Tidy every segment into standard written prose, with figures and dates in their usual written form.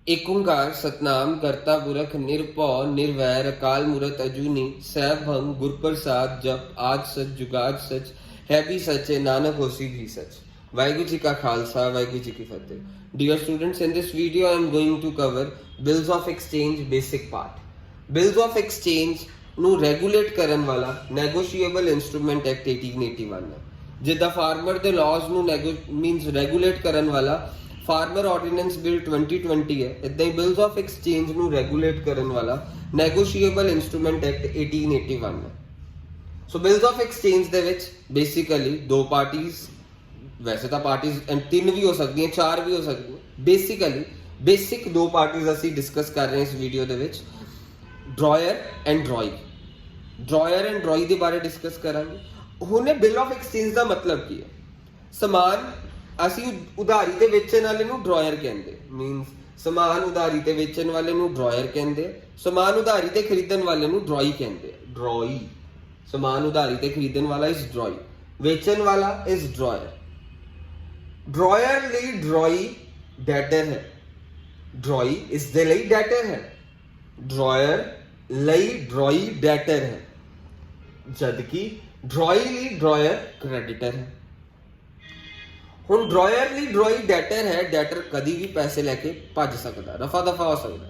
एक ओंकार सतनाम करता पुरख निरभौ निर्वैर अकाल मूरत अजूनी सैभ भंग गुरप्रसाद जप आज सच जुगाज सच है भी सच है नानक होसी भी सच। वाहिगुरु जी का खालसा वाहिगुरु जी की फतेह। Dear students, in this video I am going to cover bills of exchange basic part. Bills of exchange ਨੂੰ ਰੈਗੂਲੇਟ ਕਰਨ ਵਾਲਾ ਨੈਗੋਸ਼ੀਏਬਲ ਇੰਸਟਰੂਮੈਂਟ ਐਕਟ 1881 ਹੈ। ਜਿੱਦਾਂ ਫਾਰਮਰ ਦੇ ਲਾਜ਼ ਨੂੰ ਮੀਨਸ ਰੈਗੂਲੇਟ ਕਰਨ ਵਾਲਾ ਫਾਰਮਰ ਆਰਡੀਨੈਂਸ ਬਿੱਲ 2020 ਹੈ, ਇਦਾਂ ਹੀ ਬਿਲਸ ਆਫ ਐਕਸਚੇਂਜ ਨੂੰ ਰੈਗੂਲੇਟ ਕਰਨ ਵਾਲਾ ਨੈਗੋਸ਼ੀਏਬਲ ਇੰਸਟਰੂਮੈਂਟ ਐਕਟ 1881 ਹੈ। ਸੋ ਬਿਲਸ ਆਫ ਐਕਸਚੇਂਜ ਦੇ ਵਿੱਚ ਬੇਸਿਕਲੀ ਦੋ ਪਾਰਟੀਆਂ, ਵੈਸੇ ਤਾਂ ਪਾਰਟੀਆਂ ਤਿੰਨ ਵੀ ਹੋ ਸਕਦੀਆਂ, ਚਾਰ ਵੀ ਹੋ ਸਕਦੀਆਂ, ਬੇਸਿਕ ਦੋ ਪਾਰਟੀਆਂ ਅਸੀਂ ਡਿਸਕਸ ਕਰ ਰਹੇ ਹਾਂ ਇਸ ਵੀਡੀਓ ਦੇ ਵਿੱਚ। ਡਰਾਇਰ ਐਂਡ ਡਰਾਈ ਦੇ ਬਾਰੇ ਡਿਸਕਸ ਕਰਾਂਗੇ। ਹੁਣ ਬਿਲ ਆਫ ਐਕਸਚੇਂਜ ਦਾ ਮਤਲਬ ਕੀ ਹੈ? ਸਮਾਨ ਅਸੀਂ ਉਧਾਰੀ ਤੇ ਵੇਚਣ ਵਾਲੇ ਨੂੰ ਡਰਾਇਰ ਕਹਿੰਦੇ, ਮੀਨਸ ਸਮਾਨ ਉਧਾਰੀ ਤੇ ਵੇਚਣ ਵਾਲੇ ਨੂੰ ਡਰਾਇਰ ਕਹਿੰਦੇ, ਸਮਾਨ ਉਧਾਰੀ ਤੇ ਖਰੀਦਣ ਵਾਲੇ ਨੂੰ ਡਰਾਈ ਕਹਿੰਦੇ। ਡਰਾਈ, ਸਮਾਨ ਉਧਾਰੀ ਤੇ ਖਰੀਦਣ ਵਾਲਾ ਇਸ ਡਰਾਈ, ਵੇਚਣ ਵਾਲਾ ਇਸ ਡਰਾਇਰ। ਡਰਾਇਰ ਲਈ ਡਰਾਈ ਡੈਟਰ ਹੈ, ਡਰਾਈ ਇਸ ਦੇ ਲਈ ਡੈਟਰ ਹੈ, ਡਰਾਇਰ ਲਈ ਡਰਾਈ ਡੈਟਰ ਹੈ, ਜਦਕਿ ਡਰਾਈ ਲਈ ਡਰਾਇਰ ਕ੍ਰੈਡੀਟਰ ਹੈ। ਹੁਣ ਡਰਾਇਰ ਲਈ ਡਰਾਈ ਡੈਟਰ ਹੈ, ਡੈਟਰ ਕਦੀ ਵੀ ਪੈਸੇ ਲੈ ਕੇ ਭੱਜ ਸਕਦਾ, ਰਫਾ ਦਫਾ ਹੋ ਸਕਦਾ।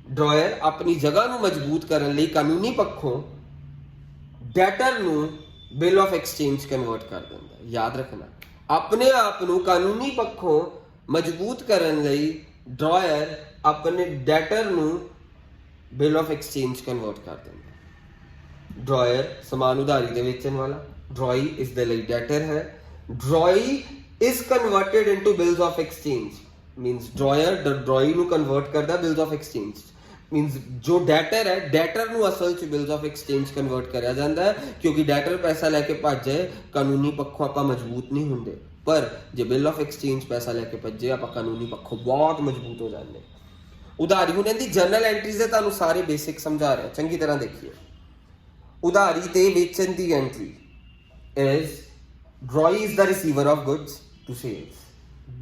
ਡਰਾਇਰ ਆਪਣੀ ਜਗ੍ਹਾ ਨੂੰ ਮਜ਼ਬੂਤ ਕਰਨ ਲਈ ਕਾਨੂੰਨੀ ਪੱਖੋਂ ਡੈਟਰ ਨੂੰ ਬਿਲ ਆਫ ਐਕਸਚੇਂਜ ਕਨਵਰਟ ਕਰ ਦਿੰਦਾ। ਯਾਦ ਰੱਖਣਾ, ਆਪਣੇ ਆਪ ਨੂੰ ਕਾਨੂੰਨੀ ਪੱਖੋਂ ਮਜ਼ਬੂਤ ਕਰਨ ਲਈ ਡਰਾਇਰ ਆਪਣੇ ਡੈਟਰ ਨੂੰ ਬਿਲ ਆਫ ਐਕਸਚੇਂਜ ਕਨਵਰਟ ਕਰ ਦਿੰਦਾ। ਡਰਾਇਰ ਸਮਾਨ ਉਧਾਰੀ ਦੇ ਵੇਚਣ ਵਾਲਾ, ਡਰਾਈ ਇਸ ਦੇ ਲਈ ਡੈਟਰ ਹੈ। Dry is converted into bills of exchange, means drawer drawing ਨੂੰ convert ਕਰਦਾ bills of exchange, means ਜੋ debtor ਹੈ debtor ਨੂੰ ਅਸਲ ਚ bills of exchange convert ਕਰਿਆ ਜਾਂਦਾ ਹੈ, ਕਿਉਂਕਿ debtor ਪੈਸਾ ਲੈ ਕੇ ਭੱਜ ਜਾਏ ਕਾਨੂੰਨੀ ਪੱਖੋਂ ਆਪਾਂ ਮਜ਼ਬੂਤ ਨਹੀਂ ਹੁੰਦੇ, ਪਰ ਜੇ bill of exchange ਪੈਸਾ ਲੈ ਕੇ ਭੱਜੇ ਆਪਾਂ ਕਾਨੂੰਨੀ ਪੱਖੋਂ ਬਹੁਤ ਮਜ਼ਬੂਤ ਹੋ ਜਾਂਦੇ। ਉਧਾਰੀ ਹੁਣ ਇਹਦੀ ਜਨਰਲ ਐਂਟਰੀਜ਼ ਦੇ ਤੁਹਾਨੂੰ ਸਾਰੇ ਬੇਸਿਕ ਸਮਝਾ ਰਿਹਾ, ਚੰਗੀ ਤਰ੍ਹਾਂ ਦੇਖੀਏ। ਉਧਾਰੀ ਤੇ ਵੇਚਣ ਦੀ entry is drawee is the receiver of goods to sales,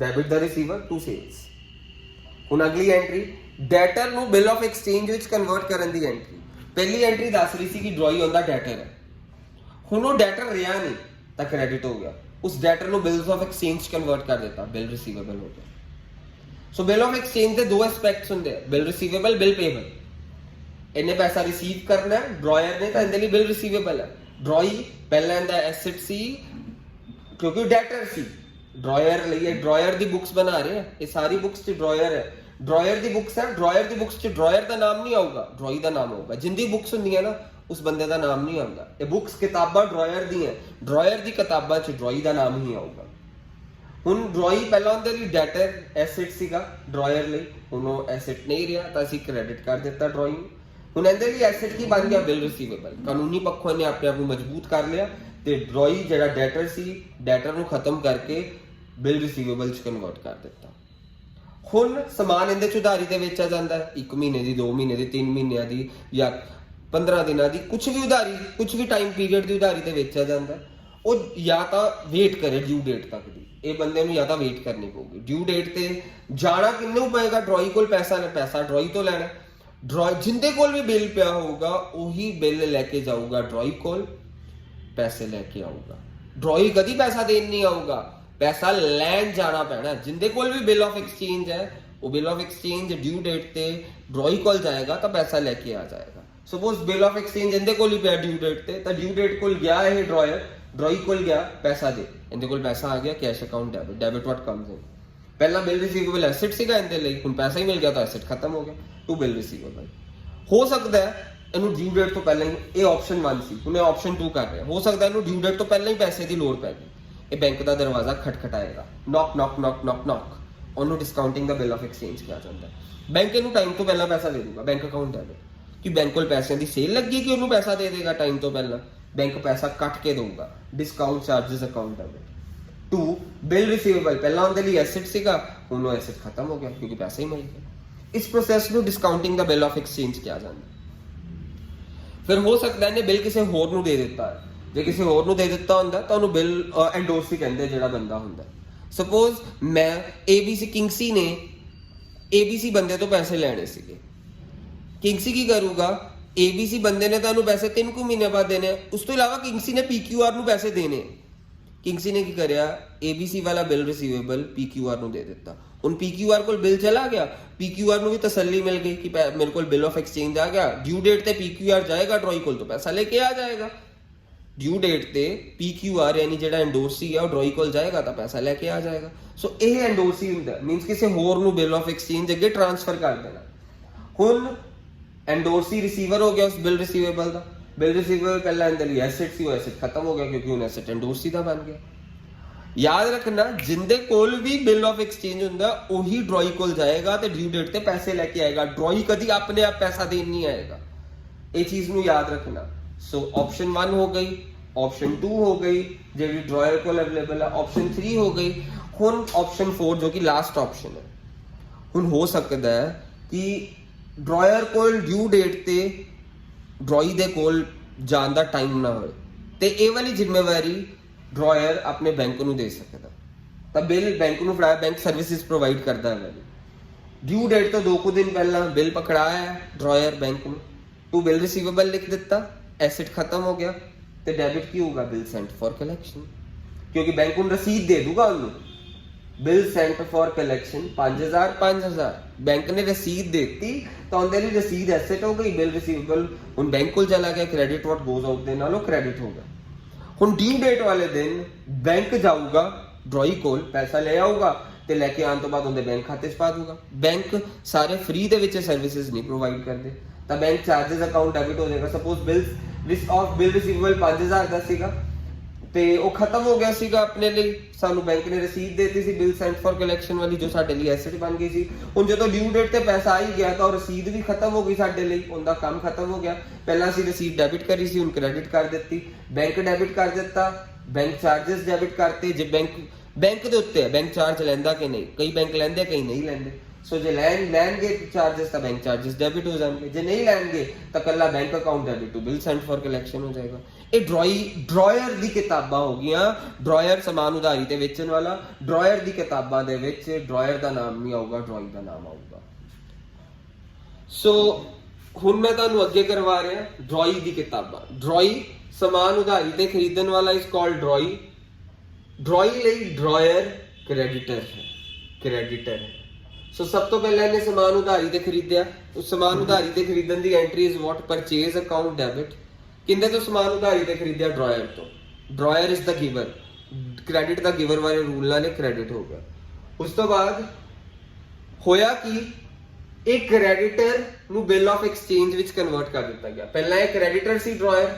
debit the receiver to sales। ਹੁਣ ਅਗਲੀ ਐਂਟਰੀ ਡੈਟਰ ਨੂੰ ਬਿਲ ਆਫ ਐਕਸਚੇਂਜ ਵਿੱਚ ਕਨਵਰਟ ਕਰਨ ਦੀ ਐਂਟਰੀ। ਪਹਿਲੀ ਐਂਟਰੀ ਦੱਸ ਰਹੀ ਸੀ ਕਿ ਡਰਾਈ ਹੁੰਦਾ ਡੈਟਰ ਹੈ, ਹੁਣ ਉਹ ਡੈਟਰ ਰਿਹਾ ਨਹੀਂ ਤਾਂ ਕ੍ਰੈਡਿਟ ਹੋ ਗਿਆ, ਉਸ ਡੈਟਰ ਨੂੰ ਬਿਲਸ ਆਫ ਐਕਸਚੇਂਜ ਕਨਵਰਟ ਕਰ ਦਿੱਤਾ, ਬਿਲ ਰਿਸੀਵੇਬਲ ਹੋ ਗਿਆ। ਸੋ ਬਿਲ ਆਫ ਐਕਸਚੇਂਜ ਦੇ ਦੋ ਐਸਪੈਕਟਸ ਹੁੰਦੇ ਆ, ਬਿਲ ਰਿਸੀਵੇਬਲ, ਬਿਲ ਪੇਬਲ। ਇਹਨੇ ਪੈਸਾ ਰਿਸੀਵ ਕਰਨਾ ਹੈ ਡਰਾਇਰ ਨੇ, ਤਾਂ ਇਹਦੇ ਲਈ ਬਿਲ ਰਿਸੀਵੇਬਲ ਹੈ। ਡਰਾਈ ਪਹਿਲਾਂ ਇਹਦਾ ਐਸੈਟ ਸੀ ਕਿਉਂਕਿ ਡੈਟਰ ਸੀ, ਡਰਾਇਰ ਲਈ ਇਹ ਡਰਾਇਰ ਦੀ ਬੁక్స్ ਬਣਾ ਰਹੇ ਆ, ਇਹ ਸਾਰੀ ਬੁక్స్ ਚ ਡਰਾਇਰ ਹੈ, ਡਰਾਇਰ ਦੀ ਬੁక్స్ ਹੈ। ਡਰਾਇਰ ਦੀ ਬੁక్స్ ਚ ਡਰਾਇਰ ਦਾ ਨਾਮ ਨਹੀਂ ਆਊਗਾ, ਡਰਾਈ ਦਾ ਨਾਮ ਆਊਗਾ। ਜਿੰਦੀ ਬੁక్స్ ਹੁੰਦੀਆਂ ਨਾ ਉਸ ਬੰਦੇ ਦਾ ਨਾਮ ਨਹੀਂ ਆਉਂਦਾ। ਇਹ ਬੁక్స్ ਕਿਤਾਬਾਂ ਡਰਾਇਰ ਦੀਆਂ, ਡਰਾਇਰ ਦੀ ਕਿਤਾਬਾਂ ਚ ਡਰਾਈ ਦਾ ਨਾਮ ਹੀ ਆਊਗਾ। ਹੁਣ ਡਰਾਈ ਪਹਿਲਾਂ ਉਹਦੇ ਲਈ ਡੈਟਰ ਐਸੈਟ ਸੀਗਾ ਡਰਾਇਰ ਲਈ, ਹੁਣ ਉਹ ਐਸੈਟ ਨਹੀਂ ਰਿਹਾ ਤਾਂ ਅਸੀਂ ਕ੍ਰੈਡਿਟ ਕਰ ਦਿੱਤਾ ਡਰਾਈ ਨੂੰ। ਹੁਣ ਇਹਦੇ ਲਈ ਐਸੈਟ ਕੀ ਬਣ ਗਿਆ? Bill receivable. ਕਾਨੂੰਨੀ ਪੱਖੋਂ ਇਹਨੇ ਆਪਣੇ ਆਪ ਨੂੰ ਮਜ਼ਬੂਤ ਕਰ ਲਿਆ ਤੇ ਡਰਾਈ ਜਿਹੜਾ ਡੈਟਰ ਸੀ, ਡੈਟਰ ਨੂੰ ਖਤਮ ਕਰਕੇ ਬਿਲ ਰਿਸੀਵੇਬਲ ਚ ਕਨਵਰਟ ਕਰ ਦਿੱਤਾ। ਹੁਣ ਸਮਾਨ ਇਹਦੇ ਚ ਉਧਾਰੀ ਤੇ ਵੇਚਿਆ ਜਾਂਦਾ, 1 ਮਹੀਨੇ ਦੀ, 2 ਮਹੀਨੇ ਦੀ, 3 ਮਹੀਨਿਆਂ ਦੀ ਜਾਂ 15 ਦਿਨਾਂ ਦੀ, ਕੁਝ ਵੀ ਉਧਾਰੀ, ਕੁਝ ਵੀ ਟਾਈਮ ਪੀਰੀਅਡ ਦੀ ਉਧਾਰੀ ਤੇ ਵੇਚਿਆ ਜਾਂਦਾ। ਉਹ ਜਾਂ ਤਾਂ ਵੇਟ ਕਰੇ ਡਿਊ ਡੇਟ ਤੱਕ ਦੀ, ਇਹ ਬੰਦੇ ਨੂੰ ਜਾਂ ਤਾਂ ਵੇਟ ਕਰਨੀ ਪਊਗੀ। ਡਿਊ ਡੇਟ ਤੇ ਜਾਣਾ ਕਿੰਨੂੰ ਪਏਗਾ? ਡਰਾਈ ਕੋਲ ਪੈਸਾ ਡਰਾਈ ਤੋਂ ਲੈਣਾ। ਡਰਾਈ ਜਿੰਦੇ ਕੋਲ ਵੀ ਬਿੱਲ ਪਿਆ ਹੋਊਗਾ ਉਹੀ ਬਿੱਲ ਲੈ ਕੇ ਜਾਊਗਾ ਡਰਾਈ ਕੋਲ, ਪੈਸੇ ਲੈ ਕੇ ਆਊਗਾ। ਡਰਾਈ ਕਦੀ ਪੈਸਾ ਦੇਣ ਨਹੀਂ ਆਊਗਾ, ਪੈਸਾ ਲੈਣ ਜਾਣਾ ਪੈਣਾ। ਜਿੰਦੇ ਕੋਲ ਵੀ ਬਿਲ ਆਫ ਐਕਸਚੇਂਜ ਹੈ ਉਹ bill of exchange due date ਤੇ ਡਰਾਈ ਕੋਲ ਜਾਏਗਾ ਤਾਂ ਪੈਸਾ ਲੈ ਕੇ ਆ ਜਾਏਗਾ। ਸਪੋਜ਼ ਬਿਲ ਆਫ ਐਕਸਚੇਂਜ ਇਹਦੇ ਕੋਲ ਹੀ ਪਿਆ ਡਿਊ ਡੇਟ ਤੇ, ਤਾਂ ਡਿਊ ਡੇਟ ਕੋਲ ਗਿਆ ਇਹ ਡਰਾਇਰ, ਡਰਾਈ ਕੋਲ ਗਿਆ ਪੈਸਾ ਦੇ, ਇਹਦੇ ਕੋਲ ਪੈਸਾ ਆ ਗਿਆ, ਕੈਸ਼ ਅਕਾਊਂਟ ਡੈਬਿਟ ਵਾਟ ਕਮਸ ਇਨ। ਪਹਿਲਾਂ ਬਿਲ ਰਿਸੀਵੇਬਲ ਐਸੈਟ ਸੀਗਾ ਇਹਦੇ ਲਈ, ਹੁਣ ਪੈਸਾ ਹੀ ਮਿਲ ਗਿਆ ਤਾਂ ਐਸੈਟ ਖਤਮ ਹੋ ਗਿਆ, ਟੂ ਬਿਲ ਰਿਸੀਵੇਬਲ। ਹੋ ਸਕਦਾ ਹੈ ਇਹਨੂੰ ਡਿਊ ਡੇਟ ਤੋਂ ਪਹਿਲਾਂ ਹੀ, ਇਹ ਆਪਸ਼ਨ 1 ਸੀ, ਹੁਣ ਇਹ ਆਪਸ਼ਨ 2 ਕਰ ਰਿਹਾ, ਹੋ ਸਕਦਾ ਇਹਨੂੰ ਡਿਊ ਡੇਟ ਤੋਂ ਪਹਿਲਾਂ ਹੀ ਪੈਸੇ ਦੀ ਲੋੜ ਪੈ ਗਈ। ਇਹ ਬੈਂਕ ਦਾ ਦਰਵਾਜ਼ਾ ਖਟਖਟਾਏਗਾ, ਨੌਕ ਨੌਕ ਨੌਕ ਨੌਕ ਨੌਕ, ਉਹਨੂੰ ਡਿਸਕਾਊਂਟਿੰਗ ਦਾ ਬਿਲ ਆਫ ਐਕਸਚੇਂਜ ਕਿਹਾ ਜਾਂਦਾ। ਬੈਂਕ ਇਹਨੂੰ ਟਾਈਮ ਤੋਂ ਪਹਿਲਾਂ ਪੈਸਾ ਦੇ ਦੂਗਾ, ਬੈਂਕ ਅਕਾਊਂਟ ਹੈ ਕਿ ਬੈਂਕ ਕੋਲ ਪੈਸਿਆਂ ਦੀ ਸੇਲ ਲੱਗੀ ਕਿ ਉਹਨੂੰ ਪੈਸਾ ਦੇ ਦੇਗਾ ਟਾਈਮ ਤੋਂ ਪਹਿਲਾਂ, ਬੈਂਕ ਪੈਸਾ ਕੱਟ ਕੇ ਦਊਗਾ, ਡਿਸਕਾਊਂਟ ਚਾਰजेस ਅਕਾਊਂਟ ਹੈ। 2 ਬਿਲ ਰਿਸੀਵੇਬਲ, ਪਹਿਲਾਂ ਉਹਦੇ ਲਈ ਐਸੈਟ ਸੀਗਾ, ਹੁਣ ਉਹ ਐਸੈਟ ਖਤਮ ਹੋ ਗਿਆ ਕਿਉਂਕਿ ਪੈਸਾ ਹੀ ਮਿਲ ਗਿਆ। ਇਸ ਪ੍ਰੋਸੈਸ ਨੂੰ ਡਿਸਕਾਊਂਟਿੰਗ ਦਾ ਬਿਲ ਆਫ ਐਕਸਚੇਂਜ ਕਿਹਾ ਜਾਂਦਾ। ਫਿਰ ਹੋ ਸਕਦਾ ਇਹਨੇ ਬਿੱਲ ਕਿਸੇ ਹੋਰ ਨੂੰ ਦੇ ਦਿੱਤਾ, ਜੇ ਕਿਸੇ ਹੋਰ ਨੂੰ ਦੇ ਦਿੱਤਾ ਹੁੰਦਾ ਤਾਂ ਉਹਨੂੰ ਬਿੱਲ ਐਂਡੋਰਸੀ ਕਹਿੰਦੇ ਜਿਹੜਾ ਬੰਦਾ ਹੁੰਦਾ। ਸਪੋਜ਼ ਮੈਂ ABC ਕਿੰਗਸੀ ਨੇ ABC ਬੰਦੇ ਤੋਂ ਪੈਸੇ ਲੈਣੇ ਸੀਗੇ। ਕਿੰਗਸੀ ਕੀ ਕਰੂਗਾ, ABC ਬੰਦੇ ਨੇ ਤੁਹਾਨੂੰ ਪੈਸੇ 3 ਕੁ ਮਹੀਨੇ ਬਾਅਦ ਦੇਣੇ ਆ, ਉਸ ਤੋਂ ਇਲਾਵਾ ਕਿੰਗਸੀ ਨੇ PQR ਨੂੰ ਪੈਸੇ ਦੇਣੇ। ਕਿੰਗਸੀ ਨੇ ਕੀ ਕਰਿਆ, ABC ਵਾਲਾ ਬਿੱਲ ਰਿਸੀਵੇਬਲ PQR ਨੂੰ ਦੇ ਦਿੱਤਾ। ਹੁਣ PQR ਕੋਲ ਬਿੱਲ ਚਲਾ ਗਿਆ, PQR ਨੂੰ ਵੀ ਤਸੱਲੀ ਮਿਲ ਗਈ ਕਿ ਮੇਰੇ ਕੋਲ ਬਿੱਲ ਆਫ ਐਕਸਚੇਂਜ ਆ ਗਿਆ, ਡਿਊ ਡੇਟ ਤੇ PQR ਜਾਏਗਾ ਡਰੋਈ ਕੋਲ ਤੋਂ ਪੈਸਾ ਲੈ ਕੇ ਆ ਜਾਏਗਾ। ਡਿਊ ਡੇਟ ਤੇ PQR ਯਾਨੀ ਜਿਹੜਾ ਐਂਡੋਰਸੀ ਹੈ ਉਹ ਡਰੋਈ ਕੋਲ ਜਾਏਗਾ ਤਾਂ ਪੈਸਾ ਲੈ ਕੇ ਆ ਜਾਏਗਾ। ਸੋ ਇਹ ਐਂਡੋਰਸੀ ਹੁੰਦਾ, ਮੀਨਸ ਕਿਸੇ ਹੋਰ ਨੂੰ ਬਿੱਲ ਆਫ ਐਕਸਚੇਂਜ ਅੱਗੇ ਟ੍ਰਾਂਸਫਰ ਕਰ ਦੇਣਾ। ਹੁਣ ਐਂਡੋਰਸੀ ਰਿਸੀਵਰ ਹੋ ਗਿਆ ਉਸ ਬਿੱਲ ਰਿਸੀਵੇਬਲ ਦਾ। ਬਿੱਲ ਰਿਸੀਵੇਬਲ ਪਹਿਲਾਂ ਅੰਦਰ ਹੀ ਐਸੈਟ ਸੀ, ਉਹ ਐਸੈਟ ਖਤਮ ਹੋ ਗਿਆ ਕਿਉਂਕਿ ਹੁਣ ਐਸੈਟ ਐਂਡੋਰਸੀ ਦਾ ਬਣ ਗਿਆ। ਯਾਦ ਰੱਖਣਾ, ਜਿੰਦੇ ਕੋਲ ਵੀ ਬਿੱਲ ਆਫ ਐਕਸਚੇਂਜ ਹੁੰਦਾ ਉਹੀ ਡਰੋਈ ਕੋਲ ਜਾਏਗਾ ਤੇ ਡਿਊ ਡੇਟ ਤੇ ਪੈਸੇ ਲੈ ਕੇ ਆਏਗਾ। ਡਰੋਈ ਕਦੀ ਆਪਣੇ ਆਪ ਪੈਸਾ ਦੇਣ ਨਹੀਂ ਆਏਗਾ, ਇਹ ਚੀਜ਼ ਨੂੰ ਯਾਦ ਰੱਖਣਾ। ਸੋ ਆਪਸ਼ਨ 1 ਹੋ ਗਈ, ਆਪਸ਼ਨ 2 ਹੋ ਗਈ ਜਿਹੜੀ ਡਰਾਇਰ ਕੋਲ ਅਵੇਲੇਬਲ ਹੈ, ਆਪਸ਼ਨ 3 ਹੋ ਗਈ। ਹੁਣ ਆਪਸ਼ਨ 4 ਜੋ ਕਿ ਲਾਸਟ ਆਪਸ਼ਨ ਹੈ। ਹੁਣ ਹੋ ਸਕਦਾ ਹੈ ਕਿ ਡਰਾਇਰ ਕੋਲ ਡਿਊ ਡੇਟ ਤੇ ਡਰੋਈ ਦੇ ਕੋਲ ਜਾਣ ਦਾ ਟਾਈਮ ਨਾ ਹੋਵੇ ਤੇ ਇਹ ਵਾਲੀ ਜ਼ਿੰਮੇਵਾਰੀ ਡਰਾਇਰ ਆਪਣੇ ਬੈਂਕ ਨੂੰ ਦੇ ਸਕਦਾ, ਤਾਂ ਬਿੱਲ ਬੈਂਕ ਨੂੰ ਫੜਾਇਆ, ਬੈਂਕ ਸਰਵਿਸਿਜ਼ ਪ੍ਰੋਵਾਈਡ ਕਰਦਾ ਹੈ। ਡਿਊ ਡੇਟ ਤੋਂ 2 ਕੁ ਦਿਨ ਪਹਿਲਾਂ ਬਿੱਲ ਪਕੜਾਇਆ ਹੈ ਡਰਾਇਰ ਬੈਂਕ ਨੂੰ, ਤੂੰ ਬਿੱਲ ਰਿਸੀਵੇਬਲ ਲਿਖ ਦਿੱਤਾ, ਐਸੈਟ ਖਤਮ ਹੋ ਗਿਆ ਤੇ ਡੈਬਿਟ ਕੀ ਹੋਗਾ, ਬਿੱਲ ਸੈਂਟ ਫॉर ਕਲੈਕਸ਼ਨ, ਕਿਉਂਕਿ ਬੈਂਕ ਨੂੰ ਰਸੀਦ ਦੇ ਦੂਗਾ ਉਹਨੂੰ। Bill sent for collection 5000 bank ਨੇ ਰਸੀਦ ਦੇਤੀ ਤਾਂ ਉਹਦੇ ਲਈ ਰਸੀਦ ਐਸੈਟ ਹੋ ਗਈ, ਬਿੱਲ ਰਿਸੀਵੇਬਲ ਹੁਣ ਬੈਂਕ ਕੋਲ ਚਲਾ ਗਿਆ, ਕ੍ਰੈਡਿਟ ਵਾਟ ਗੋਜ਼ ਆਊਟ ਦੇ ਨਾਲ ਉਹ ਕ੍ਰੈਡਿਟ ਹੋ ਗਿਆ। ਹੁਣ ਡਿਊ ਡੇਟ ਵਾਲੇ ਦਿਨ ਬੈਂਕ ਜਾਊਗਾ ਡਰੋਈ ਕੋਲ, ਪੈਸਾ ਲੈ ਆਊਗਾ ਤੇ ਲੈ ਕੇ ਆਉਣ ਤੋਂ ਬਾਅਦ ਉਹਦੇ ਬੈਂਕ ਖਾਤੇ 'ਚ ਪਾ ਦੂਗਾ। ਬੈਂਕ ਸਾਰੇ ਫ੍ਰੀ ਦੇ ਵਿੱਚ ਸਰਵਿਸਿਜ਼ ਨਹੀਂ ਪ੍ਰੋਵਾਈਡ ਕਰਦੇ, ਤਾਂ ਬੈਂਕ ਚਾਰजेस ਅਕਾਊਂਟ ਡੈਬਿਟ ਹੋ ਜਾਏਗਾ। ਸਪੋਜ਼ ਬਿੱਲ ਰਿਸੀਵੇਬਲ 5000 ਦਾ ਸੀਗਾ ਤੇ ਉਹ ਖਤਮ ਹੋ ਗਿਆ ਸੀਗਾ ਆਪਣੇ ਲਈ, ਸਾਨੂੰ ਬੈਂਕ ਨੇ ਰਸੀਦ ਦੇਤੀ ਸੀ ਬਿੱਲ ਸੈਂਟ ਫॉर ਕਲੈਕਸ਼ਨ ਵਾਲੀ ਜੋ ਸਾਡੇ ਲਈ ਐਸੈਟ ਬਣ ਗਈ ਸੀ। ਹੁਣ ਜਦੋਂ ਡਿਊ ਡੇਟ ਤੇ ਪੈਸਾ ਆ ਹੀ ਗਿਆ ਤਾਂ ਉਹ ਰਸੀਦ ਵੀ ਖਤਮ ਹੋ ਗਈ ਸਾਡੇ ਲਈ, ਉਹਦਾ ਕੰਮ ਖਤਮ ਹੋ ਗਿਆ। ਪਹਿਲਾਂ ਅਸੀਂ ਰਸੀਦ ਡੈਬਿਟ ਕਰੀ ਸੀ, ਹੁਣ ਕ੍ਰੈਡਿਟ ਕਰ ਦਿੱਤੀ, ਬੈਂਕ ਡੈਬਿਟ ਕਰ ਦਿੱਤਾ, ਬੈਂਕ ਚਾਰजेस ਡੈਬਿਟ ਕਰਤੇ। ਜੇ ਬੈਂਕ ਦੇ ਉੱਤੇ ਹੈ ਬੈਂਕ ਚਾਰਜ ਲੈਂਦਾ ਕਿ ਨਹੀਂ, ਕਈ ਬੈਂਕ ਲੈਂਦੇ ਕਈ ਨਹੀਂ ਲੈਂਦੇ। ਸੋ ਜੇ ਲੈਣਗੇ ਚਾਰजेस ਤਾਂ ਬੈਂਕ ਚਾਰजेस ਡੈਬਿਟ ਹੋ ਜਾਣਗੇ, ਜੇ ਨਹੀਂ ਲੈਣਗੇ ਤਾਂ ਕੱਲਾ bank account debit to bill sent for collection ਹੋ ਜਾਏਗਾ। ਇਹ ਡਰਾਇਰ ਦੀ ਕਿਤਾਬਾਂ ਹੋ ਗਈਆਂ। ਡਰਾਇਰ ਸਮਾਨ ਉਧਾਰੀ ਤੇ ਵੇਚਣ ਵਾਲਾ, ਡਰਾਇਰ ਦੀ ਕਿਤਾਬਾਂ ਦੇ ਵਿੱਚ ਡਰਾਇਰ ਦਾ ਨਾਮ ਨਹੀਂ ਆਊਗਾ, ਡਰਾਈ ਦਾ ਨਾਮ ਆਊਗਾ। ਸੋ ਹੁਣ ਮੈਂ ਤੁਹਾਨੂੰ ਅੱਗੇ ਕਰਵਾ ਰਿਹਾ ਡਰਾਈ ਦੀ ਕਿਤਾਬਾਂ। ਡਰਾਈ ਸਮਾਨ ਉਧਾਰੀ ਤੇ ਖਰੀਦਣ ਵਾਲਾ ਇਸ ਕਾਲਡ ਡਰਾਈ। ਡਰਾਈ ਲਈ ਡਰਾਇਰ ਕ੍ਰੈਡੀਟਰ ਹੈ। ਸੋ ਸਭ ਤੋਂ ਪਹਿਲਾਂ ਇਹਨੇ ਸਮਾਨ ਉਧਾਰੀ ਤੇ ਖਰੀਦਿਆ, ਉਸ ਸਮਾਨ ਉਧਾਰੀ ਤੇ ਖਰੀਦਣ ਦੀ entry is what, purchase account debit. ਕਿੰਦੇ ਤੋਂ ਸਮਾਨ ਉਧਾਰੀ ਤੇ ਖਰੀਦਿਆ, ਡਰਾਇਰ ਤੋਂ। Drawer is the giver, credit the giver ਵਾਲੇ ਰੂਲ ਨਾਲ ਇਹ ਕ੍ਰੈਡਿਟ ਹੋ ਗਿਆ। ਉਸ ਤੋਂ ਬਾਅਦ ਹੋਇਆ ਕਿ ਇਹ ਕ੍ਰੈਡੀਟਰ ਨੂੰ ਬਿੱਲ ਆਫ ਐਕਸਚੇਂਜ ਵਿੱਚ ਕਨਵਰਟ ਕਰ ਦਿੱਤਾ ਗਿਆ। ਪਹਿਲਾਂ ਇਹ ਕ੍ਰੈਡੀਟਰ ਸੀ ਡਰਾਇਰ,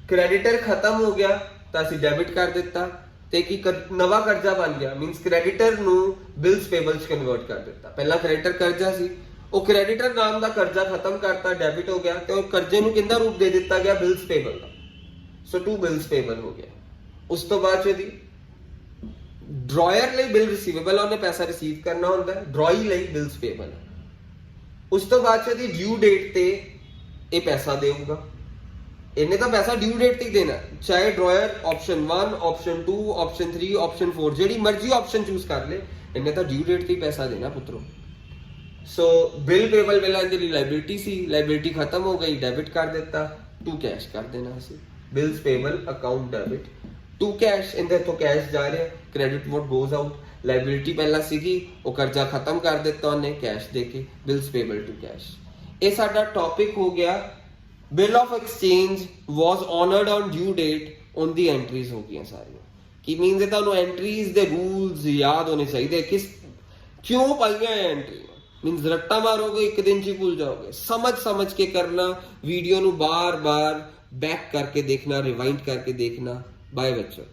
ਕ੍ਰੈਡੀਟਰ ਖਤਮ ਹੋ ਗਿਆ ਤਾਂ ਅਸੀਂ ਡੈਬਿਟ ਕਰ ਦਿੱਤਾ ਤੇ ਕੀ ਨਵਾਂ ਕਰਜ਼ਾ ਬਣ ਗਿਆ, ਮੀਨਸ ਕ੍ਰੈਡੀਟਰ ਨੂੰ ਬਿਲਸ ਪੇਬਲ ਚ ਕਨਵਰਟ ਕਰ ਦਿੱਤਾ। ਪਹਿਲਾਂ ਕ੍ਰੈਡੀਟਰ ਕਰਜ਼ਾ ਸੀ, ਉਹ ਕ੍ਰੈਡੀਟਰ ਨਾਮ ਦਾ ਕਰਜ਼ਾ ਖਤਮ ਕਰਤਾ, ਡੈਬਿਟ ਹੋ ਗਿਆ ਤੇ ਉਹ ਕਰਜ਼ੇ ਨੂੰ ਕਿੰਦਾ ਰੂਪ ਦੇ ਦਿੱਤਾ ਗਿਆ, ਬਿਲਸ ਪੇਬਲ ਦਾ। ਸੋ ਟੂ ਬਿਲਸ ਪੇਬਲ ਹੋ ਗਿਆ। ਉਸ ਤੋਂ ਬਾਅਦ ਜਿਹੜੀ ਡਰਾਇਰ ਲਈ ਬਿਲ ਰਿਸੀਵੇਬਲ, ਉਹਨੇ ਪੈਸਾ ਰਿਸੀਵ ਕਰਨਾ ਹੁੰਦਾ ਹੈ, ਡਰਾਈ ਲਈ ਬਿਲਸ ਪੇਬਲ। ਉਸ ਤੋਂ ਬਾਅਦ ਜਿਹੜੀ ਡਿਊ ਡੇਟ ਤੇ ਇਹ ਪੈਸਾ ਦੇਊਗਾ, ਇਹਨੇ ਤਾਂ ਪੈਸਾ ਡਿਊ ਡੇਟ ਤੇ ਹੀ ਦੇਣਾ, ਚਾਹੇ dryer option 1, option 2, option 3, option 4 ਜਿਹੜੀ ਮਰਜ਼ੀ ਆਪਸ਼ਨ ਚੂਜ਼ ਕਰ ਲੈ, ਇਹਨੇ ਤਾਂ ਡਿਊ ਡੇਟ ਤੇ ਹੀ ਪੈਸਾ ਦੇਣਾ ਪੁੱਤਰੋ। ਸੋ ਬਿਲ ਪੇਬਲ ਪਹਿਲਾਂ ਇਹਦੀ ਲਾਇਬਿਲਿਟੀ ਸੀ, ਲਾਇਬਿਲਿਟੀ ਖਤਮ ਹੋ ਗਈ, ਡੈਬਿਟ ਕਰ ਦਿੱਤਾ, ਟੂ ਕੈਸ਼ ਕਰ ਦੇਣਾ ਅਸੀਂ, bills payable account debit to cash. ਇਹਦੇ ਤੋਂ ਕੈਸ਼ ਜਾ ਰਿਹਾ, credit what goes out. Liability ਪਹਿਲਾਂ ਸੀਗੀ, ਉਹ ਕਰਜ਼ਾ ਖਤਮ ਕਰ ਦਿੱਤਾ ਉਹਨੇ ਕੈਸ਼ ਦੇ ਕੇ, ਬਿਲਸ ਪੇਬਲ ਟੂ ਕੈਸ਼। ਇਹ ਸਾਡਾ ਟੌਪਿਕ ਹੋ ਗਿਆ bill of exchange was honoured on due date, ਉਹਦੀ ਐਂਟਰੀਜ਼ ਹੋ ਗਈਆਂ ਸਾਰੀਆਂ। ਕੀ ਮੀਨਸ ਹੈ, ਤੁਹਾਨੂੰ ਐਂਟਰੀਜ਼ ਦੇ ਰੂਲਸ ਯਾਦ ਹੋਣੇ ਚਾਹੀਦੇ, ਕਿਉਂ ਪਾਈਆਂ ਇਹ ਐਂਟਰੀ। ਮੀਨਸ ਰੱਟਾ ਮਾਰੋਗੇ ਇੱਕ ਦਿਨ 'ਚ ਹੀ ਭੁੱਲ ਜਾਓਗੇ। ਸਮਝ ਕੇ ਕਰਨਾ, ਵੀਡੀਓ ਨੂੰ ਬਾਰ-ਬਾਰ बैक करके देखना, रिवाइंड करके देखना। बाय बच्चों।